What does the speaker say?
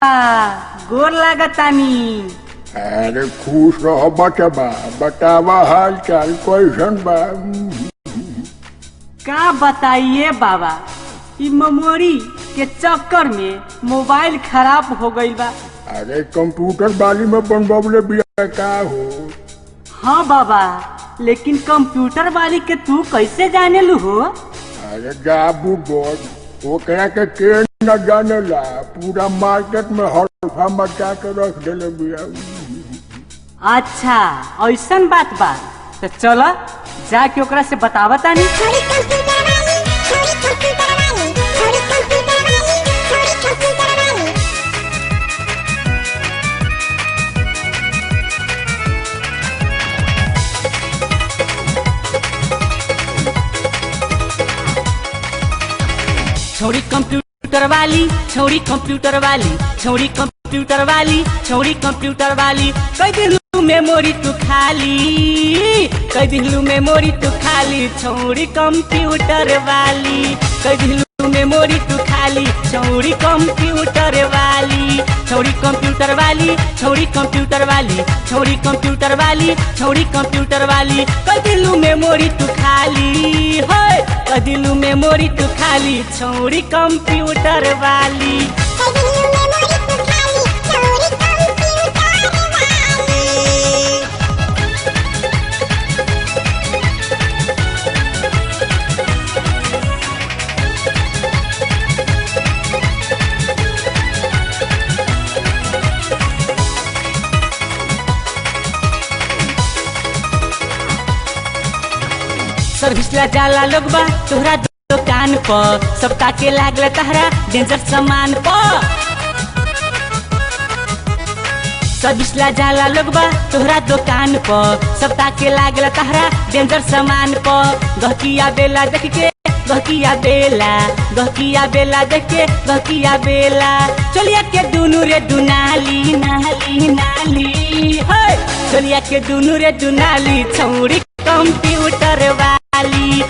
गोर लागतानी। अरे खुश रहो बचबा, बतावा हाल चाल कैसन बा। का बताइए बाबा, ई मेमोरी के चक्कर में मोबाइल खराब हो गईल बा। अरे कंप्यूटर वाली में बनबले बिया का हो। हाँ बाबा, लेकिन कंप्यूटर वाली के तू कैसे जाने लू हो? अरे जाबू बोल ओकरा के न जानेला, पूरा मार्केट में हल्फा मचा के रख देले बिया। अच्छा ऐसन बात बा, तो चलो जाके ओकरा से बतावतानी। छोड़ी कंप्यूटर वाली, छोड़ी कंप्यूटर वाली, छोड़ी कंप्यूटर वाली, छोड़ी कंप्यूटर वाली, कई दिलू मेमोरी तू खाली, कई दिलू मेमोरी तू खाली, छोड़ी कंप्यूटर वाली, कई दिलू मेमोरी तू खाली, छोड़ी कंप्यूटर वाली, छोड़ी कंप्यूटर वाली, छोड़ी कंप्यूटर वाली, छोड़ी कंप्यूटर वाली, छोड़ी कंप्यूटर वाली, कई दिलू मेमोरी तू खाली, है कई दिलू मेमोरी तू खाली, छोड़ी कंप्यूटर वाली। सर्विस ला जाला लोग बा तोहरा दुकान पर, सबका के लागल तहरा डेंजर सामान पर। सर्विस ला जाला लोग बा तोहरा दुकान पर, सबका के लागल तहरा डेंजर सामान पर। गहकिया बेला देख के, गहकिया बेला, गहकिया बेला देख के, गहकिया बेला, चलिया के दुनू रे दुनाली, नाली नाली, है चलिया के दुनू रे दुनाली, छौड़ी कंप्यूटर वाली।